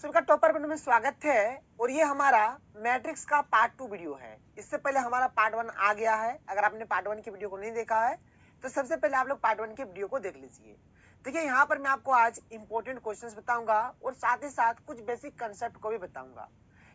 सभी का topper video में स्वागत है और ये हमारा मैट्रिक्स का पार्ट 2 वीडियो है। इससे पहले हमारा पार्ट 1 आ गया है। अगर आपने पार्ट 1 की वीडियो को नहीं देखा है तो सबसे पहले आप लोग पार्ट 1 की वीडियो को देख लीजिए। देखिए यहाँ पर मैं आपको आज इंपॉर्टेंट क्वेश्चंस बताऊंगा और साथ ही साथ कुछ बेसिक कंसेप्ट को भी बताऊंगा।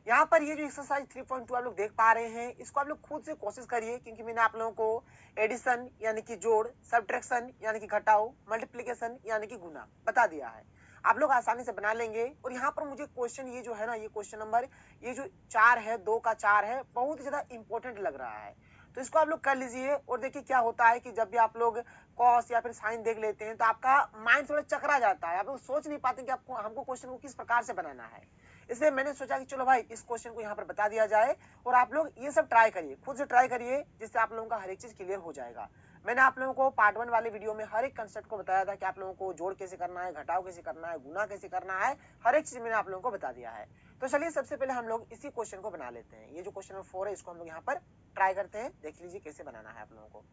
यहाँ पर ये जो एक्सरसाइज 3.2 आप लोग देख पा रहे हैं, इसको आप लोग खुद से कोशिश करिए, क्योंकि मैंने आप लोगों को एडिशन यानी कि जोड़, सब्ट्रैक्शन यानी कि घटाओ, मल्टीप्लिकेशन यानी कि गुना बता दिया है। आप लोग आसानी से बना लेंगे। और यहाँ पर मुझे क्वेश्चन ये जो है ना, ये क्वेश्चन नंबर ये जो 4 है, 2 का 4 है, बहुत ज्यादा इंपॉर्टेंट लग रहा है। तो इसको आप लोग कर लीजिए। और देखिए क्या होता है कि जब भी आप लोग कॉस या फिर साइन देख लेते हैं तो आपका माइंड थोड़ा चकरा जाता है, आप लोग सोच नहीं पाते कि आपको हमको क्वेश्चन को किस प्रकार से बनाना है। इसलिए मैंने सोचा कि चलो भाई इस क्वेश्चन को यहाँ पर बता दिया जाए और आप लोग ये सब ट्राई करिए, खुद से ट्राई करिए, जिससे आप लोगों का हर एक चीज क्लियर हो जाएगा। मैंने आप लोगों को पार्ट 1 वाले वीडियो में हर एक कंसेप्ट को बताया था कि आप लोगों को जोड़ कैसे करना है, घटाव कैसे करना है, गुना कैसे करना है, हर एक चीज मैंने आप लोगों को बता दिया है। तो चलिए सबसे पहले हम लोग इसी क्वेश्चन को बना लेते हैं। ये जो क्वेश्चन नंबर 4 है, इसको हम लोग यहाँ पर ट्राई करते हैं, देख लीजिए कैसे बनाना है आप लोगों को।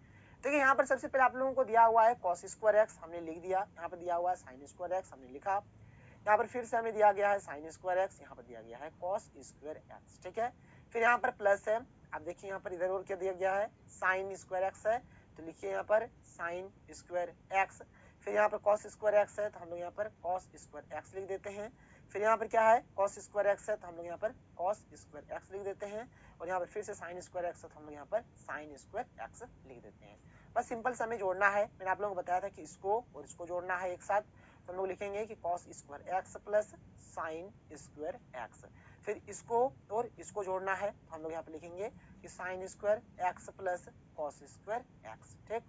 देखिए यहाँ पर सबसे पहले आप लोगों को दिया हुआ है cos स्क्वायर एक्स, हमने लिख दिया। यहाँ पर दिया हुआ है sin स्क्वायर एक्स, हमने लिखा। यहाँ पर फिर से हमें दिया गया है sin स्क्वायर एक्स, यहाँ पर दिया गया है cos स्क्वायर एक्स, ठीक है। फिर यहाँ पर प्लस है, आप देखिए यहाँ पर इधर और क्या दिया गया है, sin स्क्वायर एक्स है, तो लिखिए यहाँ पर sin स्क्वायर एक्स। फिर यहाँ पर cos स्क्वायर एक्स है, तो हम लोग यहाँ पर cos स्क्वायर एक्स लिख देते हैं। फिर यहाँ पर क्या है, cos स्क्वायर एक्स है, तो हम लोग यहाँ पर cos स्क्वायर एक्स लिख देते हैं। और यहाँ पर फिर से sin स्क्वायर एक्स है, तो हम लोग यहाँ पर sin स्क्वायर एक्स लिख देते हैं। बस सिंपल से हमें जोड़ना है। मैंने आप लोगों को बताया था कि इसको और इसको जोड़ना है एक साथ, तो हम लोग लिखेंगे कि cos square x plus sin square x. फिर इसको और इसको जोड़ना है, तो हम लोग यहाँ पे लिखेंगे कि sin square x plus cos square x, ठीक।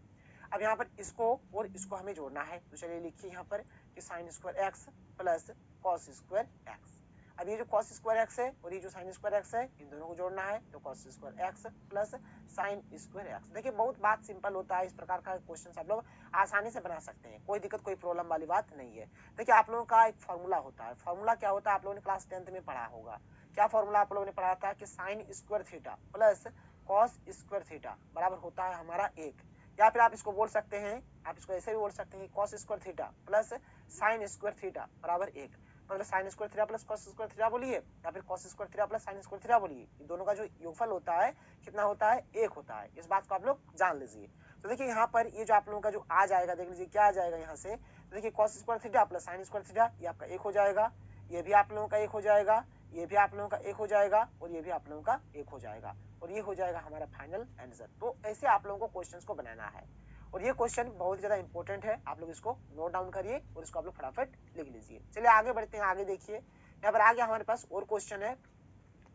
अब यहाँ पर इसको और इसको हमें जोड़ना है, तो चलिए लिखिए यहाँ पर कि sin square x plus cos square x. अब ये जो cos स्क्वायर एक्स है और ये जो sin स्क्वायर एक्स है, इन दोनों को जोड़ना है, तो cos square x plus sin square x. देखिए बहुत बात सिंपल होता है, इस प्रकार का क्वेश्चन आप लोग आसानी से बना सकते हैं, कोई दिक्कत कोई प्रॉब्लम वाली बात नहीं है। देखिए आप लोगों का एक फॉर्मूला होता है, फॉर्मूला क्या होता है आप लोगों ने क्लास 10th में पढ़ा होगा। क्या फॉर्मूला आप लोगों ने पढ़ा था कि sin square theta plus cos square theta बराबर होता है हमारा 1। या फिर आप इसको बोल सकते हैं, आप इसको ऐसे भी बोल सकते हैं, cos square theta plus sin square theta बराबर 1। मतलब sin square theta plus cos square theta बोलिए, या फिर cos square theta plus sin square theta बोलिए। ये दोनों का जो योगफल होता है कितना होता है, 1 होता है। इस बात को आप लोग जान लीजिए। तो देखिए यहाँ पर ये जो आप लोगों का जो आ जाएगा, देख लीजिए क्या आ जाएगा यहाँ से। तो देखिए cos square theta plus sin square theta, ये आपका 1 हो जाएगा, ये भी आप लोगों का 1 हो जाएगा, ये भी आप लोगों का 1 हो जाएगा, और ये भी आप लोगों का 1 हो जाएगा, और ये हो जाएगा हमारा फाइनल आंसर। तो ऐसे आप लोगों को क्वेश्चंस को बनाना है। और ये क्वेश्चन बहुत ज्यादा इंपॉर्टेंट है, आप लोग इसको नोट डाउन करिए और इसको आप लोग फटाफट लिख लीजिए। चलिए आगे बढ़ते हैं। आगे देखिए यहाँ पर आगे हमारे पास और क्वेश्चन है।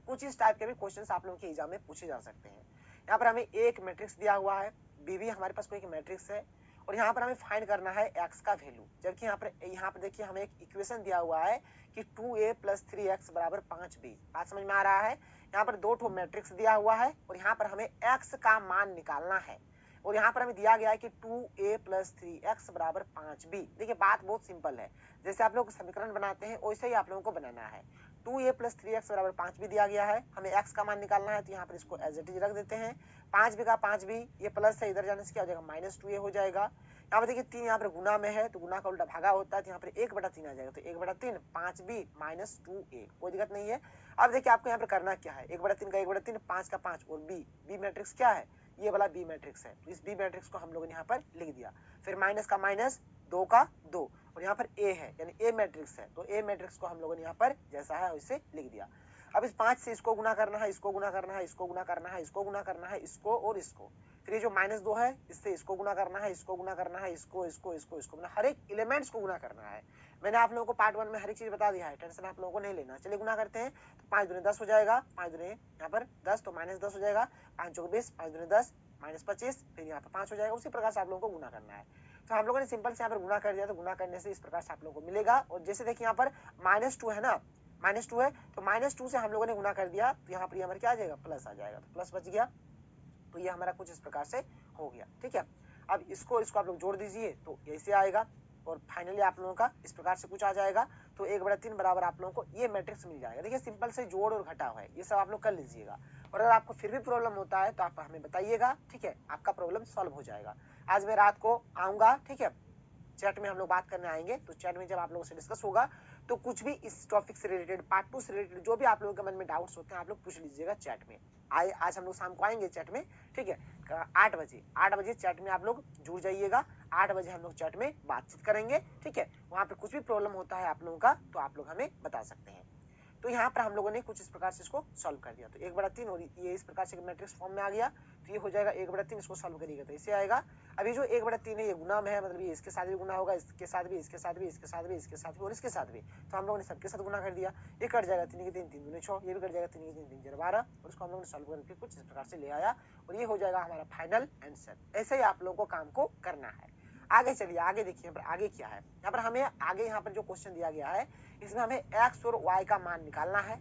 कुछ इस टाइप के भी क्वेश्चंस आप लोगों के एग्जाम में पूछे जा सकते हैं। यहाँ पर हमें एक मैट्रिक्स दिया हुआ है, बी भी हमारे पास कोई एक मैट्रिक्स है, और यहाँ पर हमें फाइंड करना है x का वैल्यू। जबकि यहाँ पर देखिए हमें एक इक्वेशन दिया हुआ है कि 2a प्लस 3x बराबर 5b। बात समझ में आ रहा है। यहाँ पर दो ठो मैट्रिक्स दिया हुआ है और यहाँ पर हमें x का मान निकालना है, और यहाँ पर हमें दिया गया है कि 2a प्लस 3x बराबर 5b। देखिए बात बहुत सिंपल है, जैसे आप लोग समीकरण बनाते हैं वैसे ही आप लोगों को बनाना है। 2a प्लस 3x बराबर 5b दिया गया है, हमें x का मान निकालना है, तो यहाँ पर इसको एज इट इज रख देते हैं। 5b का 5b, ये प्लस है, इधर जाने से क्या हो जाएगा, माइनस 2a हो जाएगा। यहाँ पर देखिए 3 यहाँ पर गुना में है, तो गुना का उल्टा भागा होता है, तो यहाँ पर 1/3 आ जाएगा, तो 1/3 5b माइनस 2a, कोई दिक्कत नहीं है। अब देखिए आपको यहाँ पर करना क्या है, 1/3 का 1/3, 5 का 5 और b मैट्रिक्स क्या है, ये वाला बी मैट्रिक्स है। तो इस बी मैट्रिक्स को हम लोगों ने यहाँ पर लिख दिया। फिर माइनस का माइनस, 2 का 2, और यहाँ पर ए है यानी ए मैट्रिक्स है, तो ए मैट्रिक्स को हम लोगों ने यहाँ पर जैसा है वैसे लिख दिया। अब इस 5 से इसको गुना करना है, इसको गुना करना है, इसको गुना करना है, इसको गुना करना है, इसको और इसको। फिर ये जो -2 है इससे इसको गुना करना है, इसको गुना करना है, इसको इसको इसको इसको, मतलब हर एक एलिमेंट्स को गुना करना है। मैंने आप लोगों को पार्ट 1 में हर एक चीज बता दिया है, टेंशन आप लोगों को नहीं लेना। चलिए गुना करते हैं, तो 5 दूनी 10 हो जाएगा, 5 दूनी यहाँ पर 10, तो -10 हो जाएगा, 5 चौक 20, 5 दूनी 10 -25, फिर यहाँ पर 5 हो जाएगा। उसी प्रकार से आप लोगों को गुना करना है। तो हम लोगों ने सिंपल से यहाँ पर गुना कर दिया, तो गुना करने से इस प्रकार से आप लोगों को मिलेगा। और जैसे देखिए यहाँ पर -2 है ना, -2 है, तो -2 से हम लोगों ने गुना कर दिया, तो यहाँ पर ये हमारे क्या आ जाएगा, प्लस आ जाएगा, तो प्लस बच गया। तो ये हमारा कुछ इस प्रकार से हो गया, ठीक है। अब इसको आप लोग जोड़ दीजिए, तो ऐसे आएगा, और फाइनली आप लोगों का इस प्रकार से कुछ आ जाएगा। तो 1/3 बराबर आप लोगों को ये मैट्रिक्स मिल जाएगा। देखिए सिंपल से जोड़ और घटाव है, ये सब आप लोग कर लीजिएगा। और अगर आपको फिर भी प्रॉब्लम होता है तो आप हमें बताइएगा, ठीक है, आपका प्रॉब्लम सॉल्व हो जाएगा। आज मैं रात को आऊंगा, ठीक है, चैट में हम लोग बात करने आएंगे, तो चैट में जब आप लोगों से डिस्कस होगा तो कुछ भी इस टॉपिक से रिलेटेड, पार्ट 2 से रिलेटेड जो भी आप लोगों के मन में डाउट्स होते हैं आप लोग पूछ लीजिएगा चैट में। आज हम लोग शाम को आएंगे चैट में, ठीक है, 8 बजे चैट में आप लोग जुड़ जाइएगा। 8 बजे हम लोग चैट में बातचीत करेंगे, ठीक है। वहां पे कुछ भी प्रॉब्लम होता है आप लोगों का तो आप लोग हमें बता सकते हैं। तो यहाँ पर हम लोगों ने कुछ इस प्रकार से इसको सॉल्व कर दिया। तो 1/3 और ये इस प्रकार से मैट्रिक्स फॉर्म में आ गया, तो ये हो जाएगा 1/3। इसको सॉल्व करिएगा तो इसे आएगा। अभी जो 1/3 है ये गुना में है, मतलब ये इसके साथ भी गुना होगा, इसके साथ भी, इसके साथ भी, इसके साथ भी, इसके साथ भी और इसके साथ भी। तो हम लोगों ने सबके साथ गुना कर दिया। ये कट जाएगा 3 के 3, 3 दूनी 6, ये भी कट जाएगा 3 के 3, 3 4 12 और इसको हम लोगों ने सॉल्व करके कुछ इस प्रकार से ले आया और ये हो जाएगा हमारा फाइनल आंसर। ऐसे ही आप लोगों को काम को करना है। आगे चलिए, आगे देखिए यहाँ पर आगे क्या है। यहाँ पर हमें आगे यहाँ पर जो क्वेश्चन दिया गया है इसमें हमें x और y का मान निकालना है,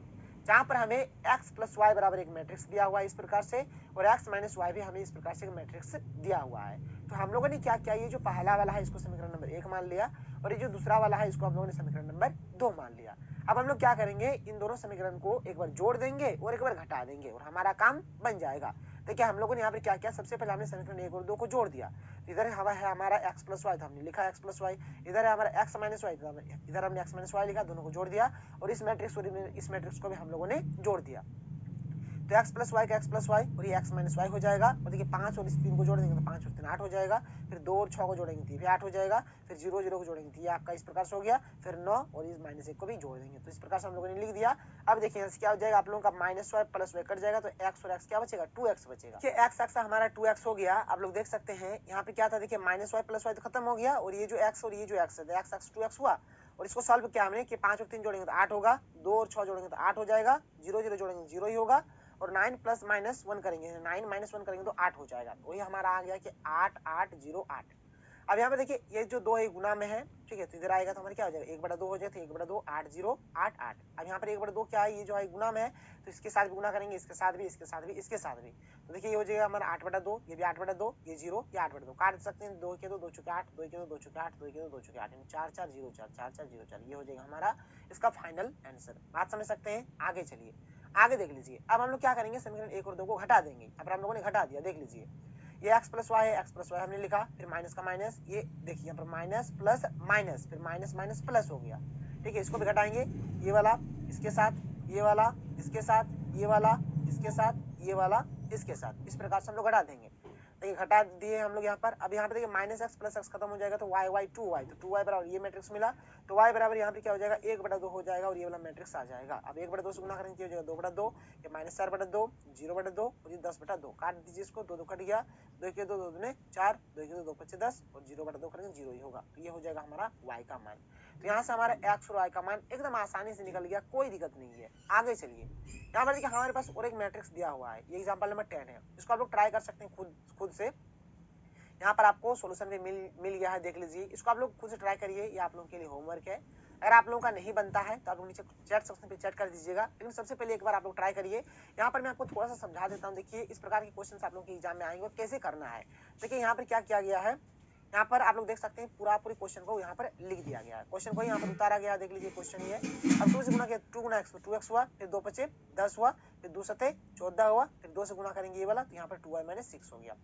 जहां पर हमें x प्लस वाई बराबर एक मैट्रिक्स दिया हुआ है इस प्रकार से, और x माइनस वाई भी हमें इस प्रकार से एक मैट्रिक्स दिया हुआ है। तो हम लोगों ने क्या किया, ये जो पहला वाला है इसको समीकरण नंबर 1 मान लिया और ये जो दूसरा वाला है इसको हम लोगों ने समीकरण नंबर 2 मान लिया। अब हम लोग क्या करेंगे, इन दोनों समीकरण को एक बार जोड़ देंगे और एक बार घटा देंगे और हमारा काम बन जाएगा। देखिए हम लोगों ने यहाँ पर क्या किया, सबसे पहले हमने समीकरण 1 और 2 को जोड़ दिया। इधर है हमारा x प्लस वाई, तो हमने लिखा x प्लस वाई। इधर है हमारा x माइनस वाई, इधर हमने x माइनस वाई लिखा, दोनों को जोड़ दिया और इस मैट्रिक्स को भी हम लोगों ने जोड़ दिया। तो x प्लस वाई का x प्लस वाई और ये x माइनस वाई हो जाएगा। और देखिए 5 और इस 3 को जोड़ देंगे तो 5 और 3 8 हो जाएगा। फिर 2 और 6 को जोड़ेंगे तो ये भी 8 हो जाएगा। फिर 0 0 को जोड़ेंगे तो ये आपका इस प्रकार से हो गया। फिर 9 और इस माइनस 1 को भी जोड़ देंगे। तो इस प्रकार से हम लोगों ने लिख दिया। अब देखिए क्या हो जाएगा, आप लोगों का minus Y plus Y cut जाएगा तो x और x क्या बचेगा, 2x बचेगा। x हमारा 2x हो गया। आप लोग देख सकते हैं यहाँ पे क्या था, देखिए माइनस वाई प्लस वाई तो खत्म हो गया और ये जो x और ये जो x है, x 2x हुआ। और इसको सॉल्व किया हमने कि 5 और 3 जोड़ेंगे तो 8 होगा, 2 और 6 जोड़ेंगे तो 8 हो जाएगा, 0 0 जोड़ेंगे 0 ही होगा और 9 प्लस माइनस 1 करेंगे, 9 माइनस 1 करेंगे तो 8 हो जाएगा। वही हमारा आ गया कि 8 8 0 8। अब यहाँ पे देखिए ये जो 2 है गुना में है, ठीक है, तो इधर आएगा तो हमारा क्या हो जाएगा, 1/2 हो जाएगा, 1/2 8 0 8 8। अब यहाँ पर 1/2 क्या है, ये जो है गुना में है तो इसके साथ भी गुना करेंगे, इसके साथ भी, इसके साथ भी, इसके साथ भी। तो देखिए ये हो जाएगा हमारा 8/2, ये भी 8/2, ये 0, ये 8/2 काट सकते हैं। 2 के 2 2 चुके 8, 2 के 2 2 चुके 8, 2 के 2 2 चुके 8, 4 4 0 4 4 4 0 4। ये हो जाएगा हमारा इसका फाइनल आंसर। बात समझ सकते हैं। आगे चलिए, आगे देख लीजिए। अब हम लोग क्या करेंगे, समीकरण 1 और 2 को घटा देंगे। अब हम लोगों ने घटा दिया, देख लीजिए ये x प्लस वाई है, x प्लस वाई हमने लिखा, फिर माइनस का माइनस, ये देखिए यहाँ पर माइनस प्लस माइनस, फिर माइनस माइनस प्लस हो गया, ठीक है। इसको भी घटाएंगे, ये वाला इसके साथ, ये वाला इसके साथ, ये वाला इसके साथ, ये वाला इसके साथ, इस प्रकार से हम लोग घटा देंगे। देखिए घटा दिए हम लोग यहाँ पर। अब यहाँ पे देखिए माइनस एक्स प्लस एक्स खत्म हो जाएगा तो वाई वाई 2y, तो 2y बराबर ये मैट्रिक्स मिला। तो y बराबर यहाँ पे क्या हो जाएगा, 1/2 हो जाएगा और ये वाला मैट्रिक्स आ जाएगा। अब 1/2 से गुना करेंगे क्या हो जाएगा, 2/2, ये -4/2, 0/2 और ये 10/2। काट दीजिए इसको, 2 2 कट गया, 2 के 2 2 दूने 4, 2 के 2 2 5 10 और 0/2 करेंगे 0 ही होगा। तो ये हो जाएगा हमारा y का मान। तो यहाँ से हमारा x और y का मान एकदम आसानी से निकल गया, कोई दिक्कत नहीं है। आगे चलिए, यहाँ पर देखिए हमारे पास और एक मैट्रिक्स दिया हुआ है, ये एग्जांपल नंबर 10 है। इसको आप लोग ट्राई कर सकते हैं खुद से। यहाँ पर आपको सॉल्यूशन भी मिल गया है, देख लीजिए। इसको आप लोग खुद से ट्राई करिए, ये आप लोगों के लिए होमवर्क है। अगर आप लोगों का नहीं बनता है तो आप लोग नीचे चैट सेक्शन पे चैट कर दीजिएगा, लेकिन सबसे पहले एक बार आप लोग ट्राई करिए। यहाँ पर मैं आपको थोड़ा सा समझा देता हूँ। देखिए इस प्रकार के क्वेश्चन आप लोगों के एग्जाम में आएंगे और कैसे करना है। देखिए यहाँ पर क्या किया गया है, यहाँ पर आप लोग देख सकते हैं पूरी क्वेश्चन को यहाँ पर लिख दिया गया है। क्वेश्चन को यहाँ पर उतारा गया है, देख लीजिए क्वेश्चन ये। अब 2 से गुना किया, 2 गुना x, 2x हुआ, फिर 2 5 10 हुआ, फिर 2 7 14 हुआ, फिर 2 से गुना करेंगे ये वाला, तो यहाँ पर 2y माइनस 6 हो गया।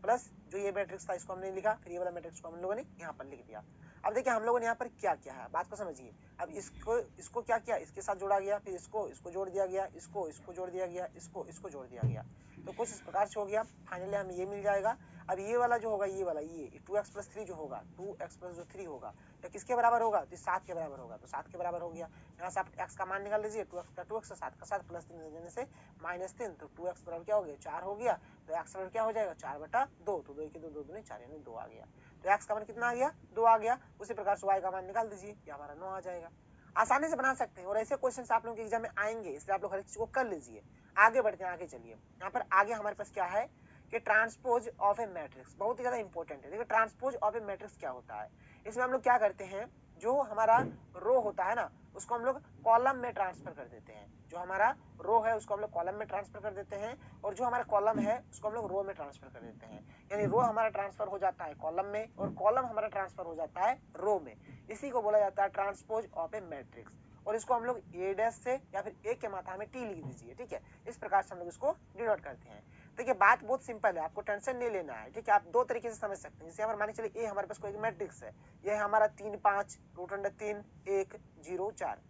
प्लस जो ये मैट्रिक्स था इसको हमने लिखा, फिर ये वाला मैट्रिक्स को हम लोगों ने यहाँ पर लिख दिया। अब देखिए हम लोगों ने यहाँ पर क्या किया है, बात को समझिए। अब इसको क्या किया, इसके साथ जोड़ा गया, फिर इसको जोड़ दिया गया, इसको जोड़ दिया गया, इसको जोड़ दिया गया। तो कुछ इस प्रकार से हो गया। फाइनली हमें ये मिल जाएगा। अब ये वाला जो होगा, ये वाला ये 2x प्लस 3 जो होगा, 2x प्लस जो 3 होगा तो किसके बराबर होगा, तो 7 के बराबर होगा। तो 7 के बराबर हो गया। यहाँ से आप x का मान निकाल लीजिए, 2x का 2x, 7 का 7 प्लस 3 देने से -3, तो 2x बराबर क्या हो गया, 4 हो गया। तो x बराबर क्या हो जाएगा, 4/2, तो 2 के 2 2 दूनी 4 यानी 2 आ गया। तो x का मान कितना आ गया, 2 आ गया। उसी प्रकार से y का मान निकाल दीजिए, ये हमारा 9 आ जाएगा। आसानी से बना सकते हैं और ऐसे क्वेश्चन आप लोगों के एग्जाम में आएंगे, इसलिए आप लोग हर चीज को कर लीजिए। आगे बढ़ते हैं, आगे चलिए। यहाँ पर आगे हमारे पास क्या है कि ट्रांसपोज ऑफ ए मैट्रिक्स, बहुत ही ज्यादा इंपॉर्टेंट है। देखिए ट्रांसपोज ऑफ ए मैट्रिक्स क्या होता है, इसमें हम लोग क्या करते हैं, जो हमारा रो होता है ना उसको हम लोग कॉलम में ट्रांसफर कर देते हैं। जो हमारा रो है उसको हम लोग कॉलम में ट्रांसफर कर देते हैं और जो हमारा कॉलम है उसको हम लोग रो में ट्रांसफर कर देते हैं। यानी रो हमारा ट्रांसफर हो जाता है कॉलम में और कॉलम हमारा ट्रांसफर हो जाता है रो में। इसी को बोला जाता है ट्रांसपोज ऑफ ए मैट्रिक्स। और इसको हम लोग a डैश से या फिर a के मात्रा में t लिख दीजिए, ठीक है। इस प्रकार से हम लोग इसको डिनोट करते हैं। देखिए बात बहुत सिंपल है, आपको टेंशन नहीं लेना है, ठीक है। आप दो तरीके से समझ सकते हैं। जैसे यहाँ पर मान के चलिए ए हमारे पास कोई मैट्रिक्स है, ये है हमारा 3 5 √3 1 0 4,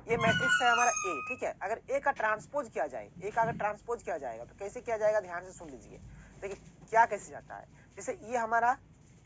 ये मैट्रिक्स है हमारा ए, ठीक है। अगर ए का ट्रांसपोज किया जाए, ए का अगर ट्रांसपोज किया जाएगा तो कैसे किया जाएगा, ध्यान से सुन लीजिए। देखिए क्या कैसे जाता है, जैसे ये हमारा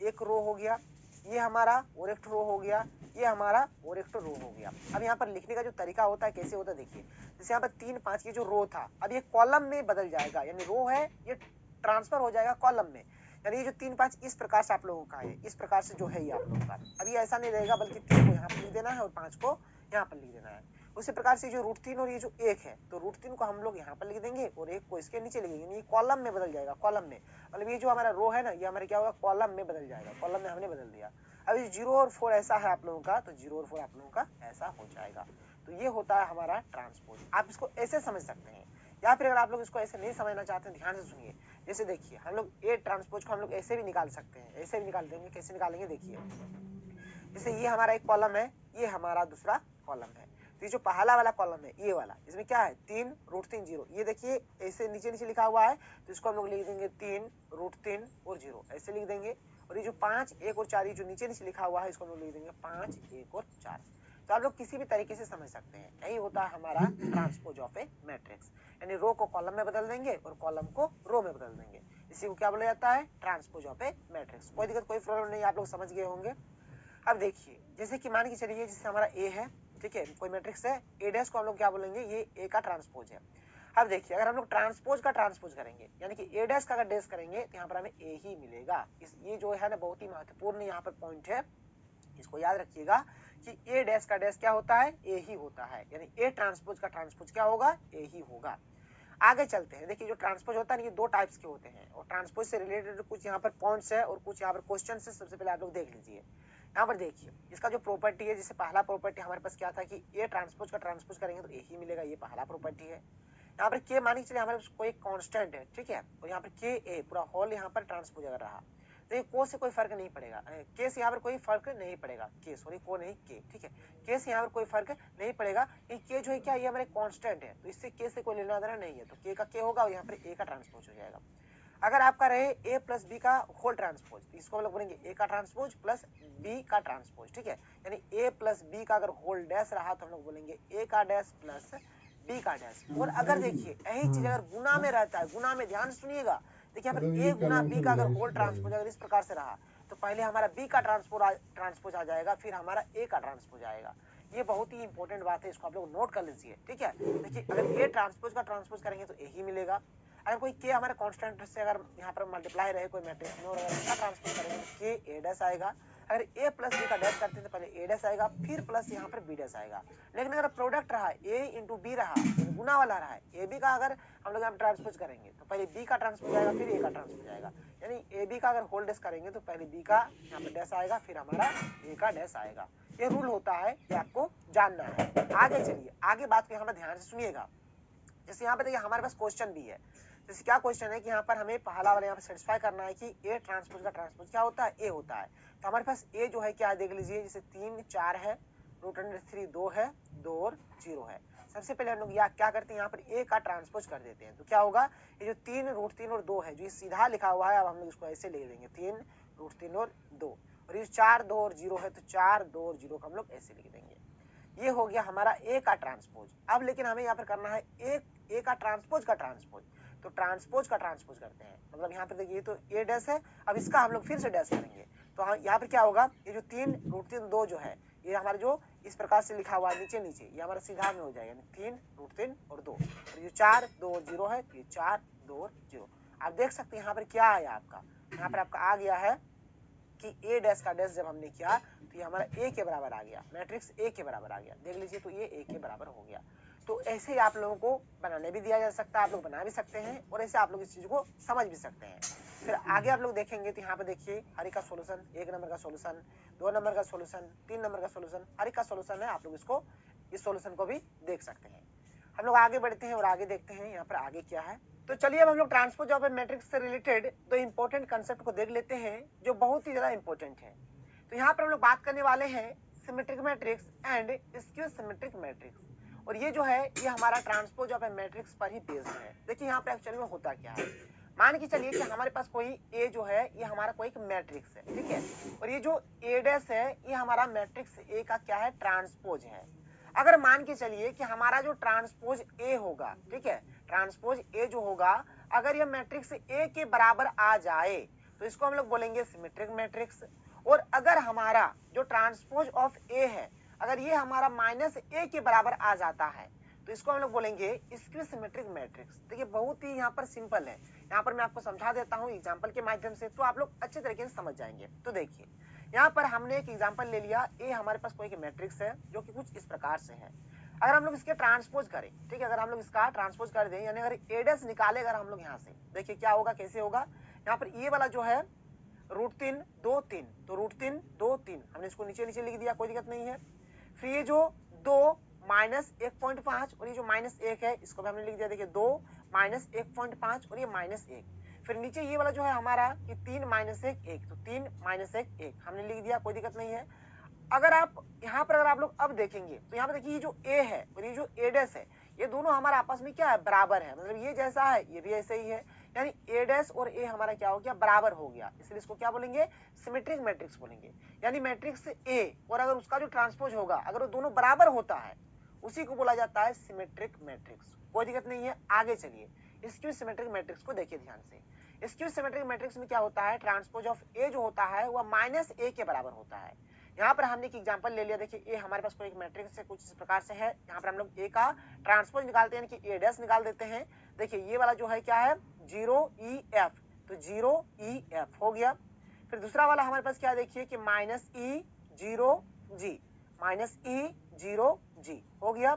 एक रो हो गया, ये हमारा और एक रो हो गया, ये हमारा और एक रो हो गया। अब यहाँ पर लिखने का जो तरीका होता है कैसे होता है, देखिए जैसे यहाँ पर 3 5 की जो रो था, अब ये कॉलम में बदल जाएगा, यानी रो है ये ट्रांसफर हो जाएगा कॉलम में। यानी ये जो 3 5 इस प्रकार से आप लोगों का है, इस प्रकार से जो है ये आप लोगों का, अभी ऐसा नहीं रहेगा, बल्कि 3 को यहाँ पर लिख देना है और 5 को यहाँ पर लिख देना है। उसी प्रकार से जो √3 और ये जो 1 है, तो √3 को हम लोग यहाँ पर लिख देंगे और 1 को इसके नीचे लिख देंगे, ये कॉलम में बदल जाएगा, कॉलम में। मतलब ये जो हमारा रो है ना, ये हमारा क्या होगा, कॉलम में बदल जाएगा, कॉलम में हमने बदल दिया। अब 0 और 4 ऐसा है आप लोगों का, तो 0 और 4 आप लोगों का ऐसा हो जाएगा। तो ये होता है हमारा ट्रांसपोज। आप इसको ऐसे समझ सकते हैं, या फिर अगर आप लोग इसको ऐसे नहीं समझना चाहते हैं, ध्यान से सुनिए। जैसे देखिए हम लोग ए ट्रांसपोज को हम लोग ऐसे भी निकाल सकते हैं, ऐसे भी निकाल देंगे। कैसे निकालेंगे, देखिए जैसे ये हमारा एक कॉलम है, ये हमारा दूसरा कॉलम है, तो ये जो पहला वाला कॉलम है ये वाला, इसमें क्या है 3 √3 0, ये देखिए ऐसे नीचे नीचे लिखा हुआ है, तो इसको हम लोग लिख देंगे 3 √3 और 0 ऐसे लिख देंगे। और ये जो 5 1 और 4 ये जो नीचे नीचे लिखा हुआ है, इसको हम लोग लिख देंगे 5 1 और 4। तो आप लोग किसी भी तरीके से समझ सकते हैं, यही होता है हमारा ट्रांसपोज ऑफ ए मैट्रिक्स, यानी रो को कॉलम में बदल देंगे और कॉलम को रो में बदल देंगे। इसी को क्या बोला जाता है, ट्रांसपोज ऑफ ए मैट्रिक्स। कोई दिक्कत कोई प्रॉब्लम नहीं, आप लोग समझ गए होंगे। अब देखिए जैसे कि मान के चलिए जैसे हमारा ए है, ठीक है, कोई मैट्रिक्स है, ए डैश को हम लोग क्या बोलेंगे, ये ए का ट्रांसपोज है। अब देखिए अगर हम लोग ट्रांसपोज का ट्रांसपोज करेंगे, यानी कि ए डैश का अगर डैश करेंगे, तो यहाँ पर हमें ए ही मिलेगा। ये जो है ना बहुत ही महत्वपूर्ण यहाँ पर पॉइंट है, इसको याद रखिएगा कि ए डैश का डैश क्या होता है, ए ही होता है, यानी ए ट्रांसपोज का ट्रांसपोज क्या होगा, ए ही होगा। आगे चलते हैं। देखिए जो ट्रांसपोज होता है ये दो टाइप्स के होते हैं, और ट्रांसपोज से रिलेटेड कुछ यहाँ पर पॉइंट्स है और कुछ यहाँ पर क्वेश्चन है। सबसे पहले आप लोग देख लीजिए, यहाँ पर देखिए इसका जो प्रॉपर्टी है, जैसे पहला प्रॉपर्टी हमारे पास क्या था कि ए ट्रांसपोज का ट्रांसपोज करेंगे तो ए ही मिलेगा, ये पहला प्रॉपर्टी है। यहाँ पर के मान के चलिए हमारे पास कोई कांस्टेंट है, ठीक है, और यहाँ पर के ए पूरा होल यहाँ पर ट्रांसपोज अगर रहा, तो ये को से कोई फर्क नहीं पड़ेगा, के से यहाँ पर कोई फर्क नहीं पड़ेगा, के सॉरी को नहीं के, ठीक है, के से यहाँ पर कोई फर्क नहीं पड़ेगा। ये के जो है क्या, ये हमारे कांस्टेंट है, तो इससे के से कोई लेना देना नहीं है, तो के का के होगा और यहाँ पर ए का ट्रांसपोज हो जाएगा। अगर आपका रहे a प्लस बी का होल ट्रांसपोज, इसको हम लोग बोलेंगे a का ट्रांसपोज प्लस b का ट्रांसपोज, ठीक है, यानी a प्लस b का अगर होल डैश रहा तो हम लोग बोलेंगे a का डैश प्लस b का डैश। और अगर देखिए यही चीज अगर गुना में रहता है, गुना में ध्यान सुनिएगा, देखिए यहाँ पर a गुना b का अगर होल ट्रांसपोज अगर इस प्रकार से रहा, तो पहले हमारा b का ट्रांसपोज आ जाएगा, फिर हमारा a का ट्रांसपोज आएगा। ये बहुत ही इंपॉर्टेंट बात है, इसको आप लोग नोट कर लीजिए, ठीक है। देखिए अगर a ट्रांसपोज का ट्रांसपोज करेंगे तो a ही मिलेगा। अगर कोई के हमारे कांस्टेंट से अगर यहाँ पर मल्टीप्लाई रहे कोई मैट्रिक्स में और अगर इसका ट्रांसपोज करेंगे तो के ए डैश आएगा। अगर ए प्लस बी का डैश करते हैं तो पहले ए डैश आएगा, फिर प्लस यहाँ पर बी डैश आएगा। लेकिन अगर प्रोडक्ट रहा ए इंटू बी रहा, गुना वाला रहा है, ए बी का अगर हम लोग यहाँ ट्रांसपोज करेंगे तो पहले बी का ट्रांसपोज आएगा, फिर ए का ट्रांसपोज आएगा। यानी ए बी का अगर होल डैश करेंगे तो पहले बी का यहाँ पर डैश आएगा, फिर हमारा ए का डैश आएगा। ये रूल होता है, ये आपको जानना है। आगे चलिए, आगे बात को यहाँ पर ध्यान से सुनिएगा। जैसे यहाँ पे देखिए हमारे पास क्वेश्चन भी है, जैसे क्या क्वेश्चन है कि यहाँ पर हमें पहला वाला यहाँ पर सेटिस्फाई करना है कि ए ट्रांसपोज का ट्रांसपोज क्या होता है, ए होता है। तो हमारे पास ए जो है क्या देख लीजिए, जैसे 3 4 है, √3 2 है, 2 और 0 है। सबसे पहले हम लोग क्या करते हैं, यहाँ पर ए का ट्रांसपोज कर देते हैं, तो क्या होगा, ये जो 3 √3 और 2 है, जो ये सीधा लिखा हुआ है, अब हम लोग इसको ऐसे लिख देंगे 3 √3 और 2, और ये 4 2 और 0 है, तो 4 2 और 0 को हम लोग ऐसे लिख देंगे। ये हो गया हमारा ए का ट्रांसपोज। अब लेकिन हमें यहाँ पर करना है ए का ट्रांसपोज का ट्रांसपोज, तो ट्रांसपोज का ट्रांसपोज करते हैं। मतलब यहाँ पर देखिए तो ए डैश है, अब इसका हम लोग फिर से डैश करेंगे, तो यहाँ पर क्या होगा, ये जो 3 √3 2 जो है, ये हमारा जो इस प्रकार से लिखा हुआ है नीचे नीचे, ये हमारा सीधा में हो जाएगा, 3 √3 और 2, और ये 4 2 और 0 है, ये 4 2 और 0। आप देख सकते हैं यहाँ पर क्या आया आपका, यहाँ पर आपका आ गया है कि ए डैश का डैश जब हमने किया तो ये हमारा ए के बराबर आ गया, मैट्रिक्स ए के बराबर आ गया, देख लीजिए, तो ये ए के बराबर हो गया। तो ऐसे ही आप लोगों को बनाने भी दिया जा सकता है, आप लोग बना भी सकते हैं, और ऐसे आप लोग इस चीज को समझ भी सकते हैं। फिर आगे आप लोग देखेंगे तो यहाँ पे देखिए हर एक का सोल्यूशन, 1 नंबर का सोल्यूशन, 2 नंबर का सोल्यूशन, 3 नंबर का सोल्यूशन, हर एक का सोल्यूशन है, आप लोग इसको इस सोल्यूशन को भी देख सकते हैं। हम लोग आगे बढ़ते हैं और आगे देखते हैं यहाँ पर आगे क्या है। तो चलिए अब हम लोग ट्रांसपोज ऑफ ए मैट्रिक्स से रिलेटेड दो इंपॉर्टेंट कंसेप्ट को देख लेते हैं जो बहुत ही ज्यादा इंपॉर्टेंट है। तो यहाँ पर हम लोग बात करने वाले हैं symmetric matrix and skew symmetric matrix. और ये जो है ये हमारा ट्रांसपोज ऑफ ए मैट्रिक्स पर ही बेस्ड है। देखिए यहाँ पे एक्चुअली में होता क्या है, मान के चलिए कि हमारे पास कोई ए जो है ये हमारा कोई एक मैट्रिक्स है, ठीक है, और ये जो ए डैश है ये हमारा मैट्रिक्स ए का क्या है, ट्रांसपोज है। अगर मान के चलिए कि हमारा जो ट्रांसपोज ए होगा, ठीक है, ट्रांसपोज ए जो होगा अगर ये मैट्रिक्स ए के बराबर आ जाए तो इसको हम लोग बोलेंगे सिमेट्रिक मैट्रिक्स। और अगर हमारा जो ट्रांसपोज ऑफ ए है अगर ये हमारा माइनस ए के बराबर आ जाता है तो इसको हम लोग बोलेंगे स्क्यू सिमेट्रिक मैट्रिक्स। देखिए बहुत ही यहाँ पर सिंपल है, यहाँ पर मैं आपको समझा देता हूँ एग्जांपल के माध्यम से, तो आप लोग अच्छे तरीके से समझ जाएंगे। तो देखिए यहाँ पर हमने एक एग्जांपल ले लिया, ए हमारे पास कोई मैट्रिक्स है जो कि कुछ इस प्रकार से है। अगर हम लोग इसके ट्रांसपोज करें, ठीक है, अगर हम लोग इसका ट्रांसपोज कर दें यानी अगर ए डैश निकाले अगर हम लोग यहाँ से, देखिए क्या होगा, कैसे होगा, यहाँ पर ये वाला जो है √3 2 3, तो √3 2 3 हमने इसको नीचे नीचे लिख दिया, कोई दिक्कत नहीं है। फिर ये जो 2 माइनस 1.5 और ये जो माइनस 1 है इसको भी हमने लिख दिया, देखिए 2 माइनस 1.5 और ये माइनस 1। फिर नीचे ये वाला जो है हमारा कि 3 माइनस 1 1, तो 3 माइनस 1 1 हमने लिख दिया, कोई दिक्कत नहीं है। अगर आप यहाँ पर अगर आप लोग अब देखेंगे तो यहाँ पर देखिए ये जो ए है और ये जो ए डैश है ये दोनों हमारे आपस में क्या है, बराबर है, मतलब ये जैसा है ये भी ऐसे ही है, यानी ए डैश और ए हमारा क्या हो गया, बराबर हो गया, इसलिए इसको क्या बोलेंगे, सिमेट्रिक मैट्रिक्स बोलेंगे। यानी मैट्रिक्स ए और अगर उसका जो ट्रांसपोज होगा अगर वो दोनों बराबर होता है उसी को बोला जाता है सिमेट्रिक मैट्रिक्स, कोई दिक्कत नहीं है। आगे चलिए स्क्यू सिमेट्रिक मैट्रिक्स को देखिए ध्यान से। स्क्यू सिमेट्रिक मैट्रिक्स में क्या होता है, ट्रांसपोज ऑफ ए जो होता है वह माइनस ए के बराबर होता है। यहाँ पर हमने एक एग्जांपल ले लिया, देखिए ए हमारे पास कोई एक मैट्रिक्स है कुछ इस प्रकार से है, यहाँ पर हम लोग ए का ट्रांसपोज निकालते हैं कि ए डैश निकाल देते हैं। देखिए ये वाला जो है क्या है 0EF, तो 0EF हो गया। फिर दूसरा वाला हमारे पास क्या देखिए कि -E0G, -E0G हो गया।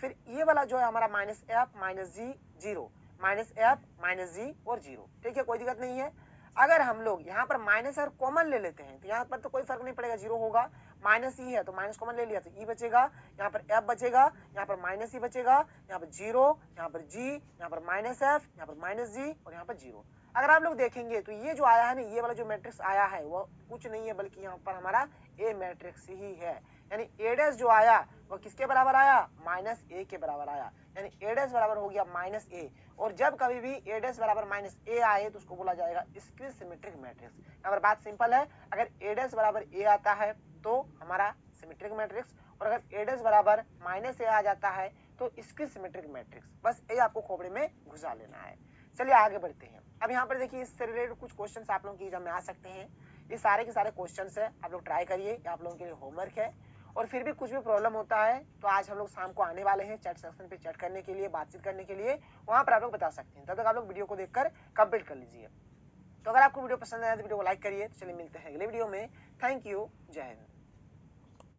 फिर ये वाला जो है हमारा -F -G 0, -F -G और 0, ठीक है, कोई दिक्कत नहीं है। अगर हम लोग यहाँ पर माइनस और कॉमन ले लेते हैं तो यहाँ पर तो कोई फर्क नहीं पड़ेगा, 0 होगा, माइनस ई है तो माइनस कॉमन ले लिया तो ई बचेगा, यहाँ पर एफ बचेगा, यहाँ पर माइनस ई बचेगा, यहाँ पर 0, यहाँ पर जी, यहाँ पर माइनस एफ, यहाँ पर माइनस जी और यहाँ पर 0। अगर आप लोग देखेंगे तो ये जो आया है ना, ये वाला जो मैट्रिक्स आया है वो कुछ नहीं है बल्कि यहाँ पर हमारा ए मैट्रिक्स ही है। यानी ए डैश जो आया वो किसके बराबर आया, माइनस ए के बराबर आया, यानी ए डैश बराबर हो गया माइनस ए। और जब कभी भी ए डैश बराबर माइनस ए आए तो उसको बोला जाएगा स्क्यू सिमेट्रिक मैट्रिक्स। यहाँ पर बात सिंपल है, अगर ए डैश बराबर ए आता है तो हमारा सिमेट्रिक मैट्रिक्स, और अगर ए डैश बराबर माइनस ए आ जाता है तो स्क्यू सिमेट्रिक मैट्रिक्स। बस ये आपको खोपड़े में घुसा लेना है। चलिए आगे बढ़ते हैं। अब यहाँ पर देखिए इससे रिलेटेड कुछ क्वेश्चंस आप लोगों की एग्जाम में आ सकते हैं, ये सारे के सारे क्वेश्चंस है, आप लोग ट्राई करिए, आप लोगों के लिए होमवर्क है। और फिर भी कुछ भी प्रॉब्लम होता है तो आज हम लोग शाम को आने वाले हैं चैट सेक्शन पे चैट करने के लिए, बातचीत करने के लिए, वहां पर आप लोग बता सकते हैं। तब तक आप लोग वीडियो को देखकर कंप्लीट कर लीजिए। तो अगर आपको वीडियो पसंद आया तो वीडियो को लाइक करिए। तो चलिए मिलते हैं अगले वीडियो में। थैंक यू, जय हिंद।